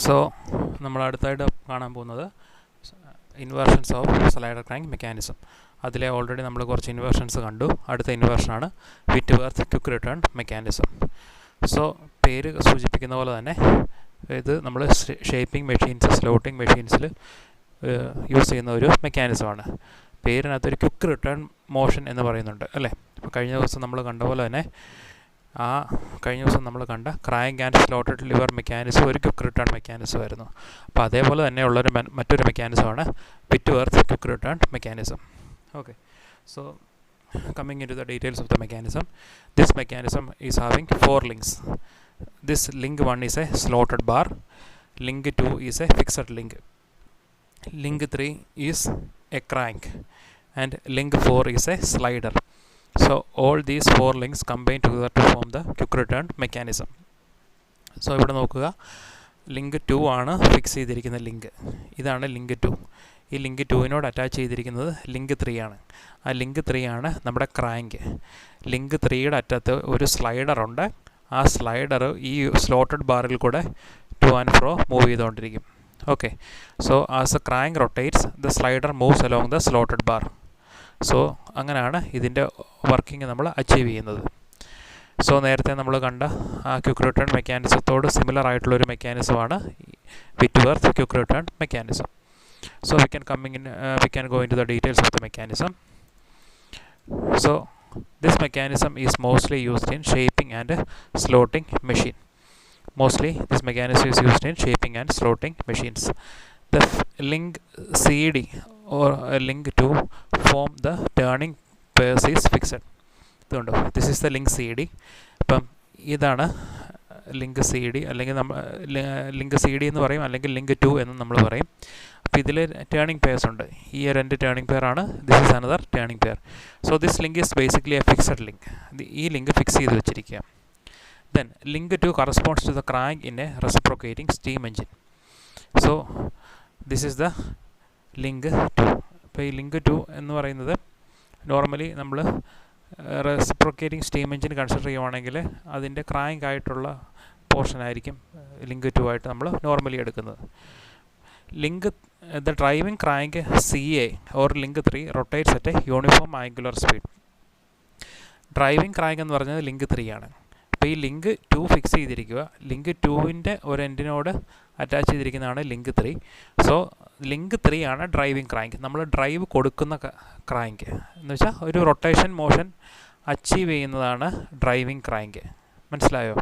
So നമ്മൾ അടുത്തായിട്ട് കാണാൻ പോകുന്നത് inversions of slider crank mechanism. അതിലെ ഓൾറെഡി നമ്മൾ കുറച്ച് ഇൻവേർഷൻസ് കണ്ടു. അടുത്ത ഇൻവേർഷനാണ് Whitworth quick return mechanism. So പേര് സൂചിപ്പിക്കുന്ന പോലെ തന്നെ ഇത് നമ്മൾ ഷേപ്പിംഗ് മെഷീൻസ്, സ്ലോട്ടിംഗ് മെഷീൻസിൽ യൂസ് ചെയ്യുന്ന ഒരു മെക്കാനിസമാണ്. പേരിനകത്തൊരു ക്വിക്ക് റിട്ടേൺ മോഷൻ എന്ന് പറയുന്നുണ്ട് അല്ലേ. അപ്പോൾ കഴിഞ്ഞ ദിവസം നമ്മൾ കണ്ട പോലെ തന്നെ കഴിഞ്ഞ ദിവസം നമ്മൾ കണ്ട crank and slotted lever mechanism ഒരു ക്വിക്ക് റിട്ടേൺ മെക്കാനിസം ആയിരുന്നു. അപ്പോൾ അതേപോലെ തന്നെയുള്ളൊരു മറ്റൊരു മെക്കാനിസമാണ് Whitworth quick return mechanism. Okay, so coming into the details of the mechanism, this mechanism is having 4 links. This link 1 is a slotted bar, link 2 is a fixed link, link 3 is a crank, and link 4 is a slider. So all these 4 links combine together to form the quick return mechanism. So ഇവിടെ നോക്കുക, link 2 ആണ് fix ചെയ്തിരിക്കുന്ന link. ഇതാണ് link 2. ഈ link 2വിനോട് attach ചെയ്തിരിക്കുന്നത് link 3 ആണ്. ആ link 3 ആണ് നമ്മുടെ ക്രാങ്ക്. ലിങ്ക് 3യുടെ അറ്റത്ത് ഒരു സ്ലൈഡറുണ്ട്. ആ സ്ലൈഡർ ഈ സ്ലോട്ടഡ് ബാറിൽ കൂടെ ടു ആൻഡ് ഫ്രോ മൂവ് ചെയ്തുകൊണ്ടിരിക്കും. Okay, so as A crank rotates the slider moves along the slotted bar. So അങ്ങനെയാണ് ഇതിൻ്റെ വർക്കിംഗ് നമ്മൾ അച്ചീവ് ചെയ്യുന്നത്. സോ നേരത്തെ നമ്മൾ കണ്ട ആ ക്വിക്ക് റിട്ടേൺ മെക്കാനിസത്തോട് സിമിലർ ആയിട്ടുള്ളൊരു മെക്കാനിസമാണ് Whitworth quick return mechanism. So we can go into the details of the mechanism. So this mechanism is mostly used in shaping and slotting machine. Mostly this mechanism is used in shaping and slotting machines. The link CD or link to form the turning pairs is fixed. This is the link CD. അപ്പം ഇതാണ് link C D, അല്ലെങ്കിൽ നമ്മൾ link C D എന്ന് പറയും, അല്ലെങ്കിൽ link 2 എന്ന് നമ്മൾ പറയും. അപ്പോൾ ഇതിൽ ടേണിംഗ് പെയർസ് ഉണ്ട്. ഈ രണ്ട് ടേണിംഗ് പെയർ ആണ്. This is another turning pair. So this link is basically a fixed link. ഈ ലിങ്ക് ഫിക്സ് ചെയ്ത് വെച്ചിരിക്കുക. Then link 2 corresponds to the crank in a reciprocating steam engine. So this is the link 2. അപ്പോൾ ഈ link 2 എന്ന് പറയുന്നത് normally നമ്മൾ reciprocating steam engine consider ചെയ്യുവാണെങ്കിൽ അതിൻ്റെ ക്രാങ്ക് ആയിട്ടുള്ള പോർഷൻ ആയിരിക്കും ലിങ്ക് 2 ആയിട്ട് നമ്മൾ നോർമലി എടുക്കുന്നത്. Link the driving crank CA or link 3 rotates at a uniform angular speed. Driving crank എന്ന് പറഞ്ഞത് ലിങ്ക് 3 ആണ്. അപ്പോൾ ഈ ലിങ്ക് 2 ഫിക്സ് ചെയ്തിരിക്കുക. ലിങ്ക് 2വിൻ്റെ ഒരു എൻഡിനോട് അറ്റാച്ച് ചെയ്തിരിക്കുന്നതാണ് ലിങ്ക് 3. സോ ലിങ്ക് 3 ആണ് ഡ്രൈവിംഗ് ക്രാങ്ക്. നമ്മൾ ഡ്രൈവ് കൊടുക്കുന്ന ക്രാങ്ക് എന്ന് വെച്ചാൽ ഒരു റൊട്ടേഷൻ മോഷൻ അച്ചീവ് ചെയ്യുന്നതാണ് ഡ്രൈവിംഗ് ക്രാങ്ക്. മനസ്സിലായോ?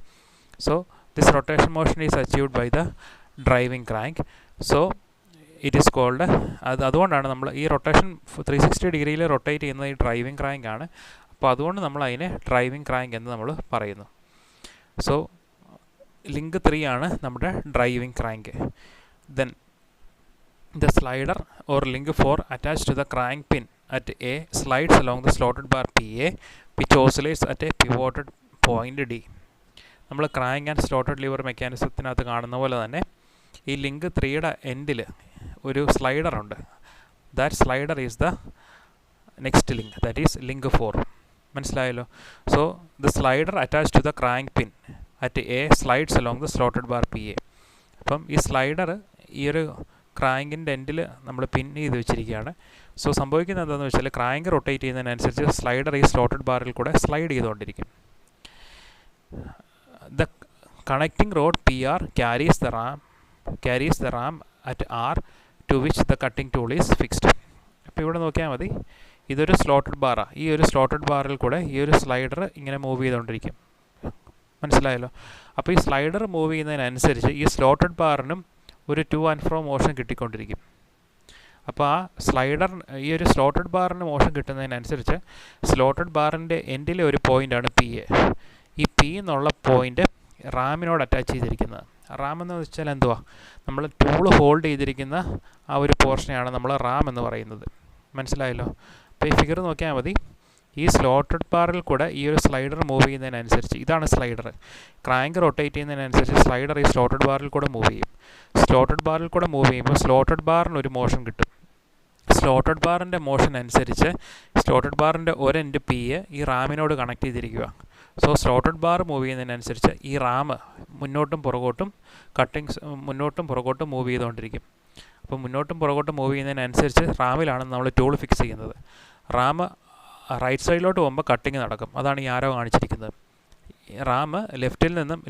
So this rotation motion is achieved by the driving crank. So it is called, അതുകൊണ്ടാണ് നമ്മൾ ഈ റൊട്ടേഷൻ 360 ഡിഗ്രിയിൽ റൊട്ടേറ്റ് ചെയ്യുന്നത് ഈ ഡ്രൈവിംഗ് ക്രാങ്ക് ആണ്. അപ്പോൾ അതുകൊണ്ട് നമ്മൾ അതിനെ ഡ്രൈവിംഗ് ക്രാങ്ക് എന്ന് നമ്മൾ പറയുന്നു. സോ ലിങ്ക് 3 ആണ് നമ്മുടെ driving crank. Then the slider or link 4 attached to the crank pin at A slides along the slotted bar PA which oscillates at a pivoted point D. നമ്മൾ crank and slotted liver മെക്കാനിസത്തിനകത്ത് കാണുന്ന പോലെ തന്നെ ഈ link 3യുടെ എൻഡിൽ ഒരു slider ഉണ്ട്. That slider is the next link, that is link 4. മനസ്സിലായല്ലോ? So the slider attach to the crank pin at a slides along the slotted bar PA. അപ്പം ഈ സ്ലൈഡർ ഈ ഒരു ക്രാങ്കിൻ്റെ എൻഡിൽ നമ്മൾ പിൻ ചെയ്ത് വെച്ചിരിക്കുകയാണ്. സോ സംഭവിക്കുന്നത് എന്താണെന്ന് വെച്ചാൽ ക്രാങ്ക് റൊട്ടേറ്റ് ചെയ്യുന്നതിനനുസരിച്ച് സ്ലൈഡർ ഈ സ്ലോട്ടഡ് ബാറിൽ കൂടെ സ്ലൈഡ് ചെയ്തുകൊണ്ടിരിക്കും. The connecting road PR carries the ram at R to which the cutting tool is fixed. അപ്പോൾ ഇവിടെ നോക്കിയാൽ മതി, ഇതൊരു സ്ലോട്ടഡ് ബാറാണ്. ഈ ഒരു സ്ലോട്ടഡ് ബാറിൽ കൂടെ ഈ ഒരു സ്ലൈഡർ ഇങ്ങനെ മൂവ് ചെയ്തുകൊണ്ടിരിക്കും. മനസ്സിലായല്ലോ? അപ്പോൾ ഈ സ്ലൈഡർ മൂവ് ചെയ്യുന്നതിനനുസരിച്ച് ഈ സ്ലോട്ടഡ് ബാറിനും ഒരു ടു ആൻഡ് ഫ്രോ മോഷൻ കിട്ടിക്കൊണ്ടിരിക്കും. അപ്പോൾ ആ സ്ലൈഡർ ഈ ഒരു സ്ലോട്ടഡ് ബാറിന് മോഷൻ കിട്ടുന്നതിനനുസരിച്ച് സ്ലോട്ടഡ് ബാറിൻ്റെ എൻഡിലെ ഒരു പോയിൻ്റാണ് PA. ഈ P എന്നുള്ള പോയിൻ്റ് റാമിനോട് അറ്റാച്ച് ചെയ്തിരിക്കുന്നത്. റാം എന്ന് വെച്ചാൽ എന്തുവാ? നമ്മൾ ടൂൾ ഹോൾഡ് ചെയ്തിരിക്കുന്ന ആ ഒരു പോർഷനെയാണ് നമ്മൾ റാം എന്ന് പറയുന്നത്. മനസ്സിലായല്ലോ? അപ്പോൾ ഈ ഫിഗർ നോക്കിയാൽ മതി, ഈ സ്ലോട്ടഡ് ബാറിൽ കൂടെ ഈ ഒരു സ്ലൈഡർ മൂവ് ചെയ്യുന്നതിനനുസരിച്ച്, ഇതാണ് സ്ലൈഡർ, ക്രാങ്ക് റൊട്ടേറ്റ് ചെയ്യുന്നതിനനുസരിച്ച് സ്ലൈഡർ ഈ സ്ലോട്ടഡ് ബാറിൽ കൂടെ മൂവ് ചെയ്യും. സ്ലോട്ടഡ് ബാറിൽ കൂടെ മൂവ് ചെയ്യുമ്പോൾ സ്ലോട്ടഡ് ബാറിനൊരു മോഷൻ കിട്ടും. സ്ലോട്ടഡ് ബാറിൻ്റെ മോഷൻ അനുസരിച്ച് സ്ലോട്ടഡ് ബാറിൻ്റെ ഒരെൻഡ് PA ഈ റാമിനോട് കണക്ട് ചെയ്തിരിക്കുക. സോ സ്ലോട്ടഡ് ബാർ മൂവ് ചെയ്യുന്നതിനനുസരിച്ച് ഈ റാം മുന്നോട്ടും പുറകോട്ടും മുന്നോട്ടും പുറകോട്ടും മൂവ് ചെയ്തുകൊണ്ടിരിക്കും. അപ്പോൾ മുന്നോട്ടും പുറകോട്ടും മൂവ് ചെയ്യുന്നതിനനുസരിച്ച് റാമിലാണ് നമ്മൾ ടൂൾ ഫിക്സ് ചെയ്യുന്നത്. റാം റൈറ്റ് സൈഡിലോട്ട് പോകുമ്പോൾ കട്ടിങ് നടക്കും. അതാണ് ഈ ആരോ കാണിച്ചിരിക്കുന്നത്. റാം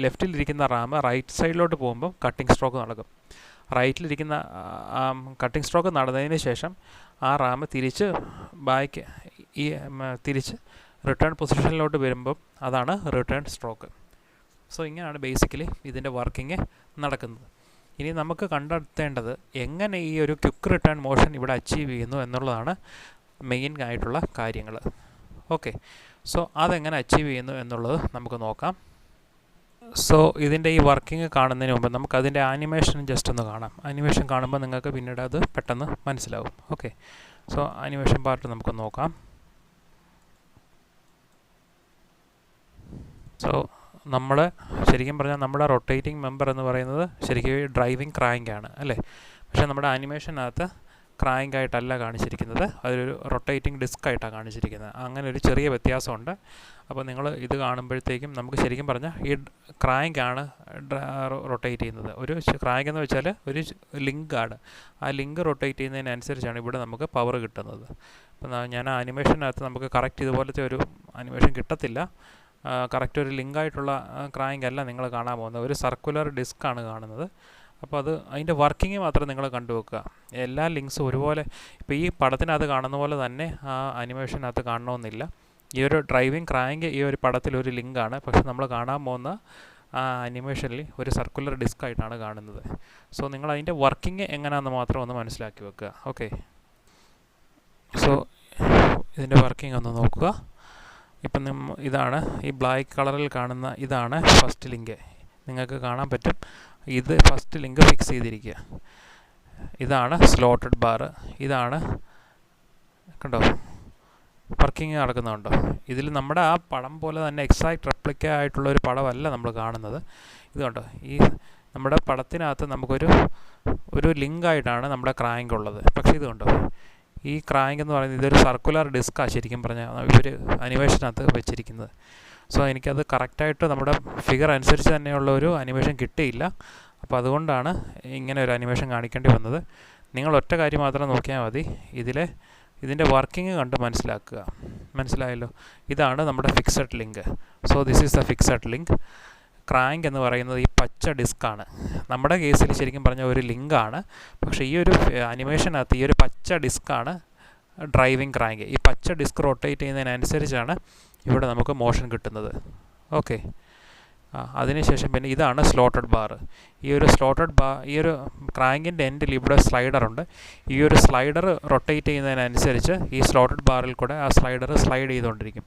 ലെഫ്റ്റിലിരിക്കുന്ന റാം റൈറ്റ് സൈഡിലോട്ട് പോകുമ്പോൾ കട്ടിങ് സ്ട്രോക്ക് നടക്കും. റൈറ്റിലിരിക്കുന്ന കട്ടിങ് സ്ട്രോക്ക് നടന്നതിന് ശേഷം ആ റാം തിരിച്ച് തിരിച്ച് റിട്ടേൺ പൊസിഷനിലോട്ട് വരുമ്പം അതാണ് റിട്ടേൺ സ്ട്രോക്ക്. സോ ഇങ്ങനെയാണ് ബേസിക്കലി ഇതിൻ്റെ വർക്കിംഗ് നടക്കുന്നത്. ഇനി നമുക്ക് കണ്ടെത്തേണ്ടത് എങ്ങനെ ഈ ഒരു ക്വിക്ക് റിട്ടേൺ മോഷൻ ഇവിടെ അച്ചീവ് ചെയ്യുന്നു എന്നുള്ളതാണ് മെയിൻ ആയിട്ടുള്ള കാര്യങ്ങൾ. ഓക്കെ, സോ അതെങ്ങനെ അച്ചീവ് ചെയ്യുന്നു എന്നുള്ളത് നമുക്ക് നോക്കാം. സോ ഇതിൻ്റെ ഈ വർക്കിംഗ് കാണുന്നതിന് മുമ്പ് നമുക്ക് അതിൻ്റെ ആനിമേഷൻ ജസ്റ്റ് ഒന്ന് കാണാം. ആനിമേഷൻ കാണുമ്പോൾ നിങ്ങൾക്ക് പിന്നീട് അത് പെട്ടെന്ന് മനസ്സിലാവും. ഓക്കെ, സോ ആനിമേഷൻ പാർട്ട് നമുക്ക് നോക്കാം. സോ നമ്മൾ ശരിക്കും പറഞ്ഞാൽ നമ്മുടെ റൊട്ടേറ്റിംഗ് മെമ്പർ എന്ന് പറയുന്നത് ശരിക്കും ഡ്രൈവിംഗ് ക്രാങ്ക് ആണ് അല്ലേ. പക്ഷേ നമ്മുടെ ആനിമേഷനകത്ത് ക്രാങ്ക് ആയിട്ടല്ല കാണിച്ചിരിക്കുന്നത്, അതൊരു റൊട്ടേറ്റിംഗ് ഡിസ്ക് ആയിട്ടാണ് കാണിച്ചിരിക്കുന്നത്. അങ്ങനെ ഒരു ചെറിയ വ്യത്യാസമുണ്ട്. അപ്പോൾ നിങ്ങൾ ഇത് കാണുമ്പോഴത്തേക്കും നമുക്ക് ശരിക്കും പറഞ്ഞാൽ ഈ ക്രാങ്ക് ആണ് റൊട്ടേറ്റ് ചെയ്യുന്നത്. ഒരു ക്രാങ്ക് എന്ന് വെച്ചാൽ ഒരു ലിങ്കാണ്. ആ ലിങ്ക് റൊട്ടേറ്റ് ചെയ്യുന്നതിനനുസരിച്ചാണ് ഇവിടെ നമുക്ക് പവർ കിട്ടുന്നത്. അപ്പോൾ ഞാൻ ആനിമേഷനകത്ത് നമുക്ക് കറക്റ്റ് ഇതുപോലത്തെ ഒരു ആനിമേഷൻ കിട്ടത്തില്ല. കറക്റ്റ് ഒരു ലിങ്കായിട്ടുള്ള ക്രാങ്ക് അല്ല നിങ്ങൾ കാണാൻ പോകുന്നത്, ഒരു സർക്കുലർ ഡിസ്ക്കാണ് കാണുന്നത്. അപ്പോൾ അതിൻ്റെ വർക്കിംഗ് മാത്രം നിങ്ങൾ കണ്ടുവെക്കുക. എല്ലാ ലിങ്ക്സും ഒരുപോലെ ഇപ്പോൾ ഈ പടത്തിനകത്ത് കാണുന്ന പോലെ തന്നെ ആ അനിമേഷനകത്ത് കാണണമെന്നില്ല. ഈ ഒരു ഡ്രൈവിംഗ് ക്രാങ്ക് ഈ ഒരു പടത്തിലൊരു ലിങ്കാണ്, പക്ഷെ നമ്മൾ കാണാൻ പോകുന്ന ആ അനിമേഷനിൽ ഒരു സർക്കുലർ ഡിസ്ക്കായിട്ടാണ് കാണുന്നത്. സോ നിങ്ങൾ അതിൻ്റെ വർക്കിംഗ് എങ്ങനെയാണെന്ന് മാത്രം ഒന്ന് മനസ്സിലാക്കി വെക്കുക. ഓക്കെ, സോ ഇതിൻ്റെ വർക്കിംഗ് ഒന്ന് നോക്കുക. ഇപ്പം ഇതാണ് ഈ ബ്ലാക്ക് കളറിൽ കാണുന്ന ഇതാണ് ഫസ്റ്റ് ലിങ്ക്. നിങ്ങൾക്ക് കാണാൻ പറ്റും, ഇത് ഫസ്റ്റ് ലിങ്ക് ഫിക്സ് ചെയ്തിരിക്കുക. ഇതാണ് സ്ലോട്ടഡ് ബാർ. ഇതാണ് കണ്ടോ വർക്കിംഗ് നടക്കുന്നുണ്ടോ. ഇതിൽ നമ്മുടെ ആ പടം പോലെ തന്നെ എക്സാക്റ്റ് റെപ്ലിക്ക ആയിട്ടുള്ള ഒരു പടമല്ല നമ്മൾ കാണുന്നത്. ഇത് കണ്ടോ, ഈ നമ്മുടെ പടത്തിനകത്ത് നമുക്കൊരു ലിങ്കായിട്ടാണ് നമ്മുടെ ക്രാങ്ക് ഉള്ളത്. പക്ഷേ ഇത് കണ്ടോ, ഈ ക്രാങ്ക് എന്ന് പറയുന്നത് ഇതൊരു സർക്കുലർ ഡിസ്ക്കാണ് ശരിക്കും പറഞ്ഞാൽ ഇവർ അനിമേഷനകത്ത് വെച്ചിരിക്കുന്നത്. സോ എനിക്കത് കറക്റ്റായിട്ട് നമ്മുടെ ഫിഗർ അനുസരിച്ച് തന്നെയുള്ള ഒരു അനിമേഷൻ കിട്ടിയില്ല. അപ്പോൾ അതുകൊണ്ടാണ് ഇങ്ങനെ ഒരു അനിമേഷൻ കാണിക്കേണ്ടി വന്നത്. നിങ്ങൾ ഒറ്റ കാര്യം മാത്രം നോക്കിയാൽ മതി, ഇതിൻ്റെ വർക്കിംഗ് കണ്ട് മനസ്സിലാക്കുക. മനസ്സിലായല്ലോ, ഇതാണ് നമ്മുടെ fixed link. So this is the fixed link. Crank എന്ന് പറയുന്നത് ഈ പച്ച ഡിസ്ക്കാണ്. നമ്മുടെ കേസിൽ ശരിക്കും പറഞ്ഞാൽ ഒരു ലിങ്കാണ്, പക്ഷേ ഈ ഒരു അനിമേഷനകത്ത് ഈ ഒരു പച്ച ഡിസ്ക്കാണ് ഡ്രൈവിംഗ് ക്രാങ്ക്. ഈ പച്ച ഡിസ്ക് റൊട്ടേറ്റ് ചെയ്യുന്നതിനനുസരിച്ചാണ് ഇവിടെ നമുക്ക് മോഷൻ കിട്ടുന്നത്. ഓക്കെ, അതിനുശേഷം പിന്നെ ഇതാണ് സ്ലോട്ടഡ് ബാർ. ഈ ഒരു ക്രാങ്കിൻ്റെ എൻഡിൽ ഇവിടെ സ്ലൈഡറുണ്ട്. ഈ ഒരു സ്ലൈഡർ റൊട്ടേറ്റ് ചെയ്യുന്നതിനനുസരിച്ച് ഈ സ്ലോട്ടഡ് ബാറിൽ കൂടെ ആ സ്ലൈഡർ സ്ലൈഡ് ചെയ്തുകൊണ്ടിരിക്കും.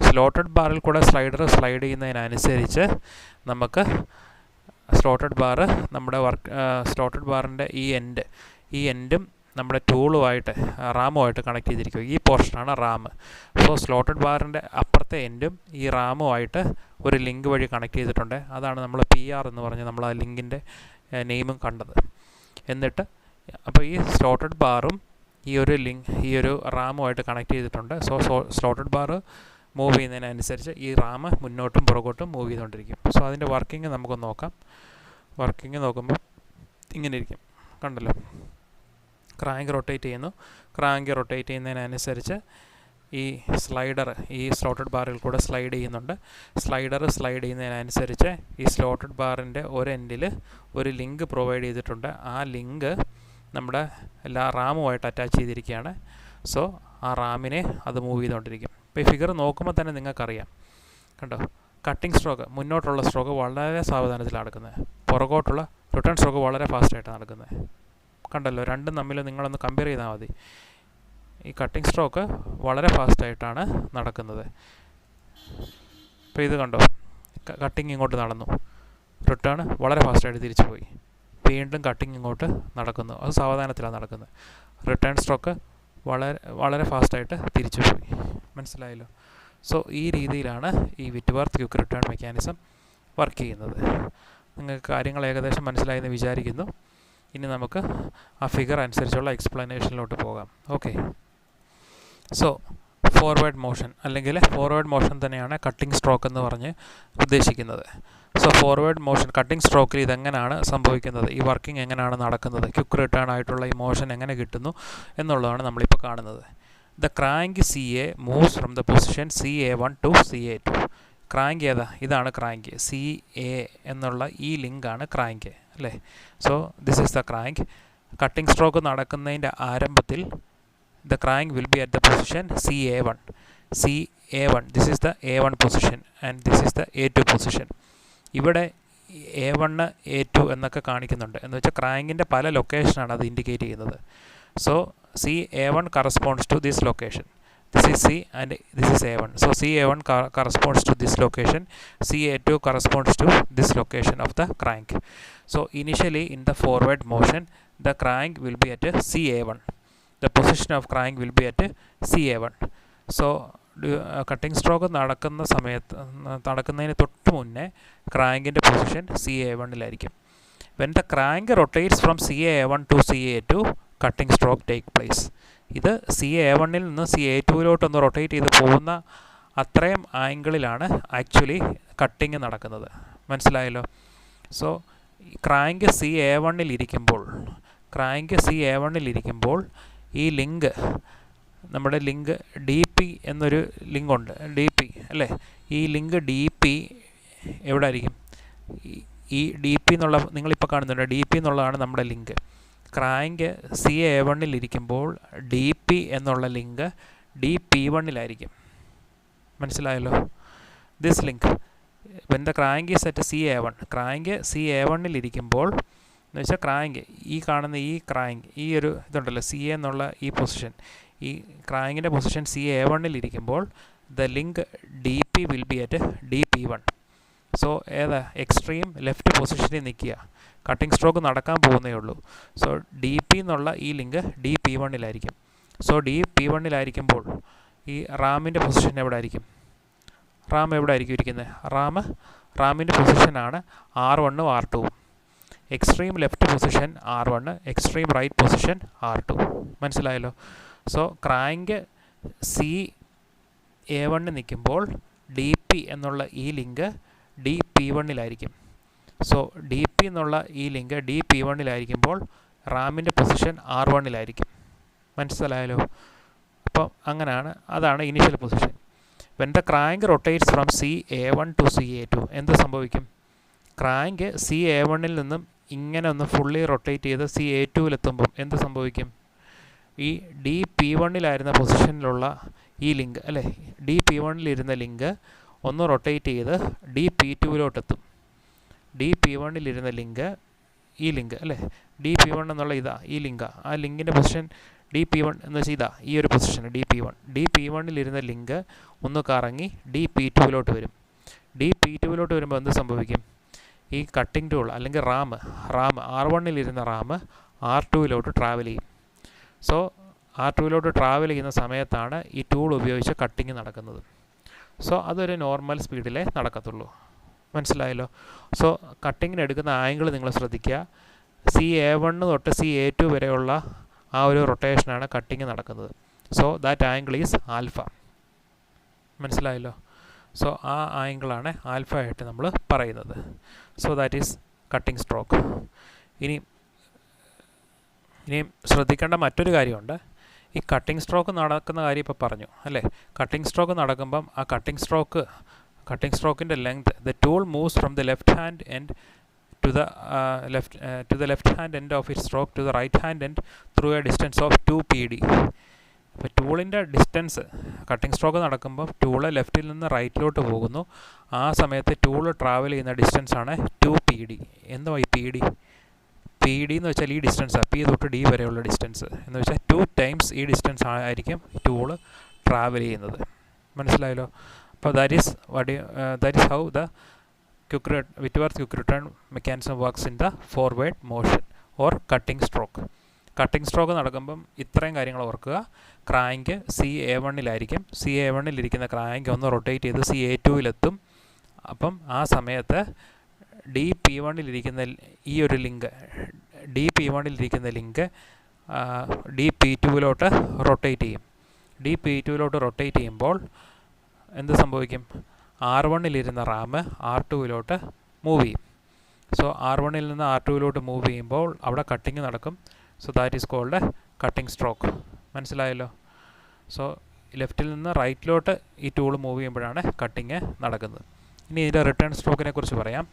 സ്ലോട്ടഡ് ബാറിൽ കൂടെ സ്ലൈഡ് ചെയ്യുന്നതിനനുസരിച്ച് നമുക്ക് സ്ലോട്ടഡ് ബാറിൻ്റെ ഈ എൻഡും നമ്മുടെ ടൂളുമായിട്ട് റാമുമായിട്ട് കണക്ട് ചെയ്തിരിക്കും. ഈ പോർഷനാണ് റാം. സോ സ്ലോട്ടഡ് ബാറിൻ്റെ അപ്പുറത്തെ എൻഡും ഈ റാമുമായിട്ട് ഒരു ലിങ്ക് വഴി കണക്ട് ചെയ്തിട്ടുണ്ട്. അതാണ് നമ്മൾ PR എന്ന് പറഞ്ഞ് നമ്മൾ ആ ലിങ്കിൻ്റെ നെയിമും കണ്ടത്. എന്നിട്ട് അപ്പോൾ ഈ സ്ലോട്ടഡ് ബാറും ഈ ഒരു റാമുമായിട്ട് കണക്ട് ചെയ്തിട്ടുണ്ട്. സോ സ്ലോട്ടഡ് ബാർ മൂവ് ചെയ്യുന്നതിനനുസരിച്ച് ഈ റാം മുന്നോട്ടും പുറകോട്ടും മൂവ് ചെയ്തുകൊണ്ടിരിക്കും. സോ അതിൻ്റെ വർക്കിംഗ് നമുക്ക് നോക്കാം. വർക്കിംഗ് നോക്കുമ്പോൾ ഇങ്ങനെ ഇരിക്കും, കണ്ടല്ലോ. ക്രാങ്ക് റൊട്ടേറ്റ് ചെയ്യുന്നു. ക്രാങ്ക് റൊട്ടേറ്റ് ചെയ്യുന്നതിനനുസരിച്ച് ഈ സ്ലോട്ടഡ് ബാറിൽ കൂടെ സ്ലൈഡ് ചെയ്യുന്നുണ്ട്. സ്ലൈഡ് ചെയ്യുന്നതിനനുസരിച്ച് ഈ സ്ലോട്ടഡ് ബാറിൻ്റെ ഒരു എൻഡിൽ ഒരു ലിങ്ക് പ്രൊവൈഡ് ചെയ്തിട്ടുണ്ട്. ആ ലിങ്ക് നമ്മുടെ എല്ലാ റാമുമായിട്ട് അറ്റാച്ച് ചെയ്തിരിക്കുകയാണ്. സോ ആ റാമിനെ അത് മൂവ് ചെയ്തുകൊണ്ടിരിക്കും. ഇപ്പോൾ ഈ ഫിഗർ നോക്കുമ്പോൾ തന്നെ നിങ്ങൾക്കറിയാം, കണ്ടോ, കട്ടിങ് സ്ട്രോക്ക്, മുന്നോട്ടുള്ള സ്ട്രോക്ക് വളരെ സാവധാനത്തിലാണ് നടക്കുന്നത്, പുറകോട്ടുള്ള റിട്ടേൺ സ്ട്രോക്ക് വളരെ ഫാസ്റ്റായിട്ടാണ് നടക്കുന്നത്. കണ്ടല്ലോ, രണ്ടും തമ്മിൽ നിങ്ങളൊന്ന് കമ്പയർ ചെയ്താൽ മതി. ഈ കട്ടിങ് സ്ട്രോക്ക് വളരെ ഫാസ്റ്റായിട്ടാണ് നടക്കുന്നത്. ഇപ്പോൾ ഇത് കണ്ടോ, കട്ടിങ് ഇങ്ങോട്ട് നടന്നു, റിട്ടേൺ വളരെ ഫാസ്റ്റായിട്ട് തിരിച്ചു പോയി, വീണ്ടും കട്ടിങ് ഇങ്ങോട്ട് നടക്കുന്നു, അത് സാവധാനത്തിലാണ് നടക്കുന്നത്. റിട്ടേൺ സ്ട്രോക്ക് വളരെ ഫാസ്റ്റായിട്ട് തിരിച്ചു പോയി. മനസ്സിലായല്ലോ. സോ ഈ രീതിയിലാണ് ഈ Whitworth quick return mechanism work ചെയ്യുന്നത്. നിങ്ങൾക്ക് കാര്യങ്ങൾ ഏകദേശം മനസ്സിലായെന്ന് വിചാരിക്കുന്നു. ഇനി നമുക്ക് ആ ഫിഗർ അനുസരിച്ചുള്ള എക്സ്പ്ലനേഷനിലോട്ട് പോകാം. ഓക്കെ, സോ ഫോർവേഡ് മോഷൻ അല്ലെങ്കിൽ ഫോർവേഡ് മോഷൻ തന്നെയാണ് കട്ടിംഗ് സ്ട്രോക്ക് എന്ന് പറഞ്ഞ് ഉദ്ദേശിക്കുന്നത്. സോ ഫോർവേഡ് മോഷൻ കട്ടിംഗ് സ്ട്രോക്കിൽ ഇതെങ്ങനെയാണ് സംഭവിക്കുന്നത്, ഈ വർക്കിംഗ് എങ്ങനെയാണ് നടക്കുന്നത്, ക്വിക്ക് റിട്ടേൺ ആയിട്ടുള്ള ഈ മോഷൻ എങ്ങനെ കിട്ടുന്നു എന്നുള്ളതാണ് നമ്മളിപ്പോൾ കാണുന്നത്. The crank CA moves from the position CA1 to CA2. Crank ഏതാ? ഇതാണ് ക്രാങ്ക്. CA എന്നുള്ള ഈ ലിങ്കാണ് ക്രാങ്ക് അല്ലേ. So this is the crank. Cutting stroke നടക്കുന്നതിൻ്റെ ആരംഭത്തിൽ the crank will be at the position CA1. This is the A1 position and this is the A2 position. ഇവിടെ A1 A2 എന്നൊക്കെ കാണിക്കുന്നുണ്ട്. എന്ന് വെച്ചാൽ ക്രാങ്കിൻ്റെ പല ലൊക്കേഷനാണ് അത് ഇൻഡിക്കേറ്റ് ചെയ്യുന്നത്. So CA1 corresponds to this location. This is C and this is A1. So CA1 corresponds to this location. CA2 corresponds to this location of the crank. So initially in the forward motion, the crank will be at CA1. The position of crank will be at CA1. So cutting stroke നടക്കുന്നതിന് തൊട്ട് മുന്നേ ക്രാങ്കിൻ്റെ position CA1-ലായിരിക്കും. When the crank rotates from CA1 to CA2 cutting stroke take place. ഇത് CA1-ൽ നിന്ന് CA2-ലോട്ടൊന്ന് rotate ചെയ്ത് പോകുന്ന അത്രയും ആംഗിളിലാണ് ആക്ച്വലി കട്ടിങ് നടക്കുന്നത്. മനസ്സിലായല്ലോ. സോ ക്രാങ്ക് CA1-ൽ ഈ ലിങ്ക്, നമ്മുടെ ലിങ്ക് DP എന്നൊരു ലിങ്കുണ്ട്, DP അല്ലേ. ഈ ലിങ്ക് DP എവിടെ ആയിരിക്കും? ഈ DP എന്നുള്ള നിങ്ങളിപ്പോൾ കാണുന്നുണ്ട്, DP എന്നുള്ളതാണ് നമ്മുടെ ലിങ്ക്. ക്രാങ്ക് CA1-ൽ DP എന്നുള്ള ലിങ്ക് DP1-ലായിരിക്കും. മനസ്സിലായല്ലോ. This link when the crank is at CA1, crank CA1-ൽ എന്ന് വെച്ചാൽ ക്രാങ്ക് ഈ കാണുന്ന ഈ ഒരു ഇതുണ്ടല്ലോ CA എന്നുള്ള ഈ പൊസിഷൻ, ഈ ക്രാങ്കിൻ്റെ പൊസിഷൻ CA1-ൽ the link DP will be at DP1. So ഏതാ? എക്സ്ട്രീം ലെഫ്റ്റ് പൊസിഷനിൽ നിൽക്കുക. കട്ടിംഗ് സ്ട്രോക്ക് നടക്കാൻ പോകുന്നേ ഉള്ളൂ. സോ DP എന്നുള്ള ഈ ലിങ്ക് DP1-ലായിരിക്കും. സോ DP1-ലായിരിക്കുമ്പോൾ ഈ റാമിൻ്റെ പൊസിഷൻ എവിടെ ആയിരിക്കും? റാം എവിടെ ആയിരിക്കും ഇരിക്കുന്നത്? റാമിൻ്റെ പൊസിഷനാണ് R1 R2. Extreme left position R1, extreme right position R2. മനസ്സിലായല്ലോ. സോ ക്രാങ്ക് CA1 നിൽക്കുമ്പോൾ DP എന്നുള്ള ഈ ലിങ്ക് DP1-ലായിരിക്കും. സോ DP എന്നുള്ള ഈ ലിങ്ക് DP1-ലായിരിക്കുമ്പോൾ റാമിൻ്റെ പൊസിഷൻ R1-ലായിരിക്കും. മനസ്സിലായല്ലോ. അപ്പം അങ്ങനെയാണ്, അതാണ് initial position. When the crank rotates from CA1 to CA2 എന്ത് സംഭവിക്കും? ക്രാങ്ക് CA1-ൽ നിന്നും ഇങ്ങനെ ഒന്ന് ഫുള്ളി റൊട്ടേറ്റ് ചെയ്ത് CA2-ലെത്തുമ്പം എന്ത് സംഭവിക്കും? ഈ DP1-ലായിരുന്ന പൊസിഷനിലുള്ള ഈ ലിങ്ക് അല്ലേ, DP1-ലിരുന്ന ലിങ്ക് ഒന്ന് റൊട്ടേറ്റ് ചെയ്ത് DP2-ലോട്ടെത്തും. DP1-ലിരുന്ന ലിങ്ക് ഈ ലിങ്ക് അല്ലേ, DP1 എന്നുള്ള ഈ ലിങ്കാണ്. ആ ലിങ്കിൻ്റെ പൊസിഷൻ DP1 എന്ന് വെച്ചാൽ ഈ ഒരു പൊസിഷൻ DP1-ലിരുന്ന ലിങ്ക് ഒന്ന് കറങ്ങി DP2-ലോട്ട് വരും. DP2-ലോട്ട് വരുമ്പോൾ എന്ത് സംഭവിക്കും? ഈ കട്ടിംഗ് ടൂൾ അല്ലെങ്കിൽ റാം R1-ലിരുന്ന റാം R2-ലോട്ട് ട്രാവൽ ചെയ്യും. സോ R2-ലോട്ട് ട്രാവൽ ചെയ്യുന്ന സമയത്താണ് ഈ ടൂൾ ഉപയോഗിച്ച് കട്ടിങ് നടക്കുന്നത്. സോ അതൊരു നോർമൽ സ്പീഡിലേ നടക്കത്തുള്ളൂ. മനസ്സിലായല്ലോ. സോ കട്ടിങ്ങിന് എടുക്കുന്ന ആംഗിൾ നിങ്ങൾ ശ്രദ്ധിക്കുക. CA1 തൊട്ട് CA2 വരെയുള്ള ആ ഒരു റൊട്ടേഷനാണ് കട്ടിങ് നടക്കുന്നത്. So that angle is alpha. മനസ്സിലായല്ലോ. സോ ആ ആംഗിളാണ് ആൽഫ ആയിട്ട് നമ്മൾ പറയുന്നത്. So that is cutting stroke. ഇനിയും ശ്രദ്ധിക്കേണ്ട മറ്റൊരു കാര്യമുണ്ട്. ഈ കട്ടിംഗ് സ്ട്രോക്ക് നടക്കുന്ന കാര്യം ഇപ്പോൾ പറഞ്ഞു അല്ലേ. കട്ടിംഗ് സ്ട്രോക്ക് നടക്കുമ്പം ആ കട്ടിംഗ് സ്ട്രോക്കിൻ്റെ length, the tool moves from the left hand end to the left hand end of its stroke to the right hand end through a distance of 2 pd. അപ്പോൾ ടൂളിൻ്റെ distance, cutting stroke നടക്കുമ്പോൾ tool ലെഫ്റ്റിൽ നിന്ന് റൈറ്റിലോട്ട് പോകുന്നു. ആ സമയത്ത് tool travel ചെയ്യുന്ന ഡിസ്റ്റൻസാണ് 2 pd. എന്താ ഈ PD എന്ന് വെച്ചാൽ ഈ ഡിസ്റ്റൻസാണ്, P തൊട്ട് D വരെയുള്ള ഡിസ്റ്റൻസ് എന്ന് വെച്ചാൽ 2 times ഈ ഡിസ്റ്റൻസ് ആയിരിക്കും ടൂള് ട്രാവൽ ചെയ്യുന്നത്. മനസ്സിലായല്ലോ. അപ്പോൾ that is how the Whitworth quick return mechanism works in the forward motion or cutting stroke. Cutting stroke നടക്കുമ്പം ഇത്രയും കാര്യങ്ങൾ ഓർക്കുക. ക്രാങ്ക് CA1-ലായിരിക്കും. CA1-ലിരിക്കുന്ന ക്രാങ്ക് ഒന്ന് റൊട്ടേറ്റ് ചെയ്ത് CA2-ലെത്തും. അപ്പം ആ സമയത്ത് DP1-ലിരിക്കുന്ന ഈ ഒരു ലിങ്ക് DP1-ലിരിക്കുന്ന ലിങ്ക് DP2-ലോട്ട് റൊട്ടേറ്റ് ചെയ്യും. ഡി പി ടുവിലോട്ട് റൊട്ടേറ്റ് ചെയ്യുമ്പോൾ എന്ത് സംഭവിക്കും? R1-ലിരുന്ന റാം R2-വിലോട്ട് മൂവ് ചെയ്യും. സോ R1-ൽ നിന്ന് R2-വിലോട്ട് മൂവ് ചെയ്യുമ്പോൾ അവിടെ കട്ടിങ് നടക്കും. So that is called cutting stroke. മനസ്സിലായല്ലോ? സോ ലെഫ്റ്റിൽ നിന്ന് റൈറ്റിലോട്ട് ഈ ടൂൾ മൂവ് ചെയ്യുമ്പോഴാണ് കട്ടിങ് നടക്കുന്നത്. ഇനി ഇതിൻ്റെ റിട്ടേൺ സ്ട്രോക്കിനെ കുറിച്ച് പറയാം.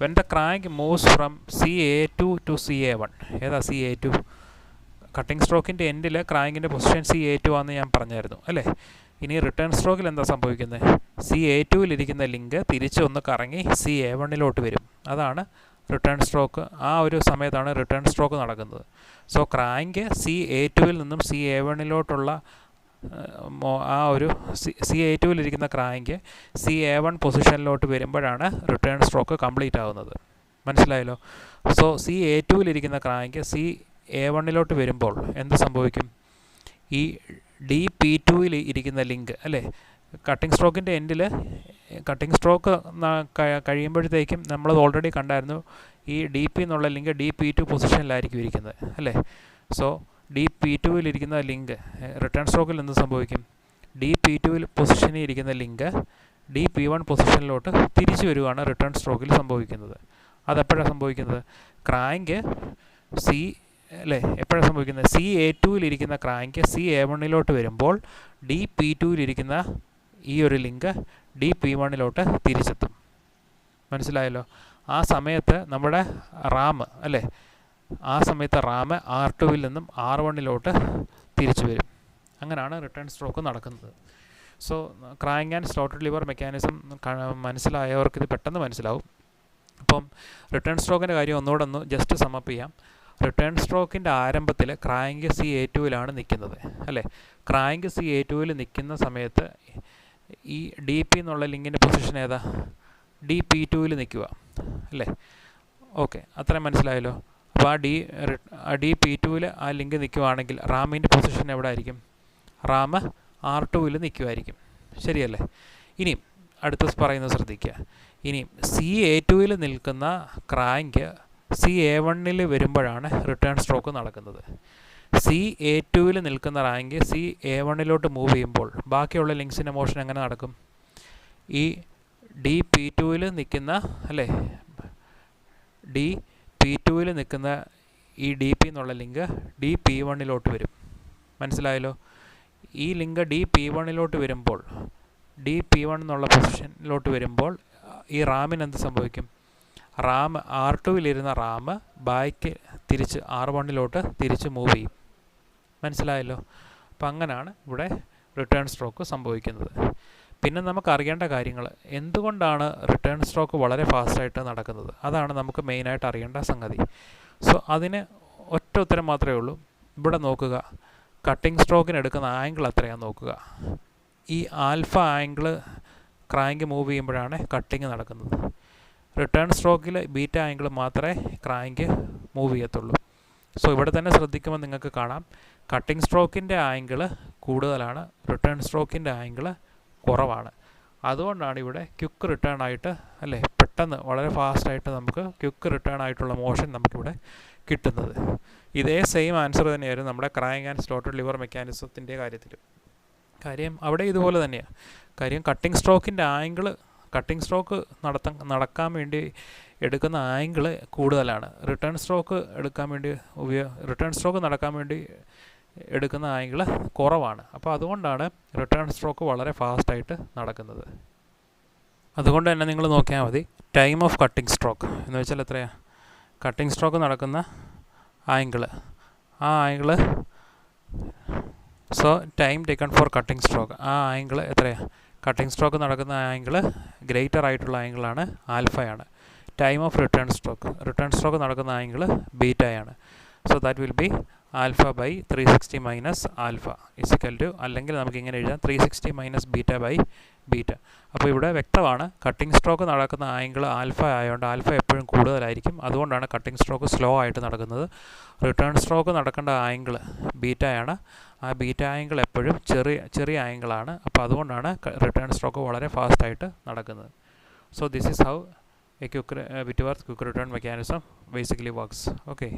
When the crank moves from CA2 to CA1. ഏതാ CA2? കട്ടിങ് സ്ട്രോക്കിൻ്റെ എൻഡിൽ ക്രാങ്കിൻ്റെ പൊസിഷൻ CA2 ആണെന്ന് ഞാൻ പറഞ്ഞായിരുന്നു അല്ലേ? ഇനി റിട്ടേൺ സ്ട്രോക്കിൽ എന്താ സംഭവിക്കുന്നത്? CA2-ലിരിക്കുന്ന ലിങ്ക് തിരിച്ചൊന്ന് കറങ്ങി CA1-ലോട്ട് വരും. അതാണ് റിട്ടേൺ സ്ട്രോക്ക്. ആ ഒരു സമയത്താണ് റിട്ടേൺ സ്ട്രോക്ക് നടക്കുന്നത്. സോ ക്രാങ്ക് CA2-വിൽ നിന്നും CA1-ലോട്ടുള്ള ആ ഒരു CA2-ലിരിക്കുന്ന ക്രാങ്ക് CA1 പൊസിഷനിലോട്ട് വരുമ്പോഴാണ് റിട്ടേൺ സ്ട്രോക്ക് കംപ്ലീറ്റ് ആകുന്നത്. മനസ്സിലായല്ലോ? സോ CA2-ലിരിക്കുന്ന ക്രാങ്ക് CA1-ലോട്ട് വരുമ്പോൾ എന്ത് സംഭവിക്കും? ഈ DP2-ൽ ഇരിക്കുന്ന ലിങ്ക് അല്ലേ, കട്ടിങ് സ്ട്രോക്കിൻ്റെ എൻഡിൽ കട്ടിങ് സ്ട്രോക്ക് കഴിയുമ്പോഴത്തേക്കും നമ്മളത് ഓൾറെഡി കണ്ടായിരുന്നു. ഈ DP എന്നുള്ള ലിങ്ക് DP2 പൊസിഷനിലായിരിക്കും ഇരിക്കുന്നത് അല്ലേ? സോ DP2-ലിരിക്കുന്ന ലിങ്ക് റിട്ടേൺ സ്ട്രോക്കിൽ എന്ത് സംഭവിക്കും? DP2-ൽ പൊസിഷനിൽ ഇരിക്കുന്ന ലിങ്ക് DP1 പൊസിഷനിലോട്ട് തിരിച്ചു വരുവാണ് റിട്ടേൺ സ്ട്രോക്കിൽ സംഭവിക്കുന്നത്. അതെപ്പോഴാണ് സംഭവിക്കുന്നത്? ക്രാങ്ക് എപ്പോഴാണ് സംഭവിക്കുന്നത്? CA2-ലിരിക്കുന്ന ക്രാങ്ക് CA1-ലോട്ട് വരുമ്പോൾ DP2-ലിരിക്കുന്ന ഈ ഒരു ലിങ്ക് DP1-ലോട്ട് തിരിച്ചെത്തും. മനസ്സിലായല്ലോ? ആ സമയത്ത് നമ്മുടെ റാം അല്ലേ, ആ സമയത്ത് റാം R2-വിൽ നിന്നും R1-ലോട്ട് തിരിച്ചു വരും. അങ്ങനെയാണ് റിട്ടേൺ സ്ട്രോക്ക് നടക്കുന്നത്. So crank and slotted lever mechanism മനസ്സിലായവർക്ക് ഇത് പെട്ടെന്ന് മനസ്സിലാവും. അപ്പം റിട്ടേൺ സ്ട്രോക്കിൻ്റെ കാര്യം ഒന്നുകൂടെ ഒന്ന് ജസ്റ്റ് സമപ്പ് ചെയ്യാം. റിട്ടേൺ സ്ട്രോക്കിൻ്റെ ആരംഭത്തിൽ ക്രാങ്ക് CA2-വിലാണ് നിൽക്കുന്നത് അല്ലേ? ക്രാങ്ക് CA2-വിൽ നിൽക്കുന്ന സമയത്ത് ഈ DP എന്നുള്ള ലിങ്കിൻ്റെ പൊസിഷൻ ഏതാ? DP2-വിൽ നിൽക്കുക അല്ലേ? ഓക്കെ, അത്രയും മനസ്സിലായല്ലോ. അപ്പോൾ ആ DP2-വിൽ ആ ലിങ്ക് നിൽക്കുവാണെങ്കിൽ റാമിൻ്റെ പൊസിഷൻ എവിടെ ആയിരിക്കും? റാം R2-വിൽ നിൽക്കുമായിരിക്കും. ശരിയല്ലേ? ഇനി അടുത്ത പറയുന്നത് ശ്രദ്ധിക്കുക. ഇനി CA2-വിൽ നിൽക്കുന്ന ക്രാങ്ക് CA1-ൽ വരുമ്പോഴാണ് റിട്ടേൺ സ്ട്രോക്ക് നടക്കുന്നത്. CA2-വിൽ നിൽക്കുന്ന റാങ്ക് CA1-ലോട്ട് മൂവ് ചെയ്യുമ്പോൾ ബാക്കിയുള്ള ലിങ്ക്സിൻ്റെ മോഷൻ എങ്ങനെ നടക്കും? ഈ DP2-വിൽ നിൽക്കുന്ന അല്ലേ, DP2-വിൽ നിൽക്കുന്ന ഈ DP എന്നുള്ള ലിങ്ക് DP1-ലോട്ട് വരും. മനസ്സിലായല്ലോ? ഈ ലിങ്ക് DP1-ലോട്ട് വരുമ്പോൾ DP1 എന്നുള്ള പൊസിഷനിലോട്ട് വരുമ്പോൾ ഈ റാമിന് എന്ത് സംഭവിക്കും? റാം R2-വിലിരുന്ന റാം ബാക്ക് തിരിച്ച് R1-ലോട്ട് തിരിച്ച് മൂവ് ചെയ്യും. മനസ്സിലായല്ലോ? അപ്പം അങ്ങനെയാണ് ഇവിടെ റിട്ടേൺ സ്ട്രോക്ക് സംഭവിക്കുന്നത്. പിന്നെ നമുക്ക് അറിയേണ്ട കാര്യങ്ങൾ, എന്തുകൊണ്ടാണ് റിട്ടേൺ സ്ട്രോക്ക് വളരെ ഫാസ്റ്റായിട്ട് നടക്കുന്നത്? അതാണ് നമുക്ക് മെയിനായിട്ട് അറിയേണ്ട സംഗതി. സോ അതിന് ഒറ്റ ഉത്തരം മാത്രമേ ഉള്ളൂ. ഇവിടെ നോക്കുക, കട്ടിങ് സ്ട്രോക്കിന് എടുക്കുന്ന ആംഗിൾ എത്രയാണെന്ന് നോക്കുക. ഈ ആൽഫ ആംഗിൾ ക്രാങ്ക് മൂവ് ചെയ്യുമ്പോഴാണ് കട്ടിങ് നടക്കുന്നത്. റിട്ടേൺ സ്ട്രോക്കിൽ ബീറ്റ ആംഗിൾ മാത്രമേ ക്രാങ്ക് മൂവ് ചെയ്യത്തുള്ളൂ. സോ ഇവിടെ തന്നെ ശ്രദ്ധിക്കുമ്പോൾ നിങ്ങൾക്ക് കാണാം, കട്ടിങ് സ്ട്രോക്കിൻ്റെ ആംഗിൾ കൂടുതലാണ്, റിട്ടേൺ സ്ട്രോക്കിൻ്റെ ആംഗിൾ കുറവാണ്. അതുകൊണ്ടാണ് ഇവിടെ ക്വിക്ക് റിട്ടേൺ ആയിട്ട് അല്ലേ, പെട്ടെന്ന് വളരെ ഫാസ്റ്റായിട്ട് നമുക്ക് ക്വിക്ക് റിട്ടേൺ ആയിട്ടുള്ള മോഷൻ നമുക്കിവിടെ കിട്ടുന്നത്. ഇതേ സെയിം ആൻസർ തന്നെയായിരുന്നു നമ്മുടെ ക്രാങ്ക് ആൻഡ് സ്ലോട്ടഡ് ലിവർ മെക്കാനിസത്തിൻ്റെ കാര്യത്തിൽ. കാര്യം അവിടെ ഇതുപോലെ തന്നെയാണ്. കാര്യം കട്ടിങ് സ്ട്രോക്കിൻ്റെ ആംഗിൾ, കട്ടിങ് സ്ട്രോക്ക് നടക്കാൻ വേണ്ടി എടുക്കുന്ന ആംഗിൾ കൂടുതലാണ്. റിട്ടേൺ സ്ട്രോക്ക് നടക്കാൻ വേണ്ടി എടുക്കുന്ന ആംഗിൾ കുറവാണ്. അപ്പോൾ അതുകൊണ്ടാണ് റിട്ടേൺ സ്ട്രോക്ക് വളരെ ഫാസ്റ്റായിട്ട് നടക്കുന്നത്. അതുകൊണ്ട് തന്നെ നിങ്ങൾ നോക്കിയാൽ മതി, ടൈം ഓഫ് കട്ടിങ് സ്ട്രോക്ക് എന്ന് വെച്ചാൽ എത്രയാണ്? കട്ടിങ് സ്ട്രോക്ക് നടക്കുന്ന ആംഗിൾ, ആ angle, so time taken for cutting stroke, ആ ആംഗിൾ എത്രയാണ്? കട്ടിങ് സ്ട്രോക്ക് നടക്കുന്ന ആംഗിൾ ഗ്രേറ്റർ ആയിട്ടുള്ള ആംഗിളാണ്, ആൽഫയാണ്. ടൈം ഓഫ് റിട്ടേൺ സ്ട്രോക്ക് നടക്കുന്ന ആംഗിൾ ബീറ്റയാണ്. So that will be alpha by 360 minus alpha is equal to, അല്ലെങ്കിൽ നമുക്ക് ഇങ്ങനെ എഴുതാം 360 മൈനസ് ബീറ്റ ബൈ ബീറ്റ. അപ്പോൾ ഇവിടെ വ്യക്തമാണ്, കട്ടിങ് സ്ട്രോക്ക് നടക്കുന്ന ആംഗിൾ ആൽഫ ആയതുകൊണ്ട് ആൽഫ എപ്പോഴും കൂടുതലായിരിക്കും. അതുകൊണ്ടാണ് കട്ടിങ് സ്ട്രോക്ക് സ്ലോ ആയിട്ട് നടക്കുന്നത്. റിട്ടേൺ സ്ട്രോക്ക് നടക്കേണ്ട ആംഗിൾ ബീറ്റയാണ്. ആ ബീറ്റ ആംഗിൾ എപ്പോഴും ചെറിയ ആംഗിളാണ്. അപ്പോൾ അതുകൊണ്ടാണ് റിട്ടേൺ സ്ട്രോക്ക് വളരെ ഫാസ്റ്റായിട്ട് നടക്കുന്നത്. So this is how A Whitworth quick return mechanism basically works. Okay.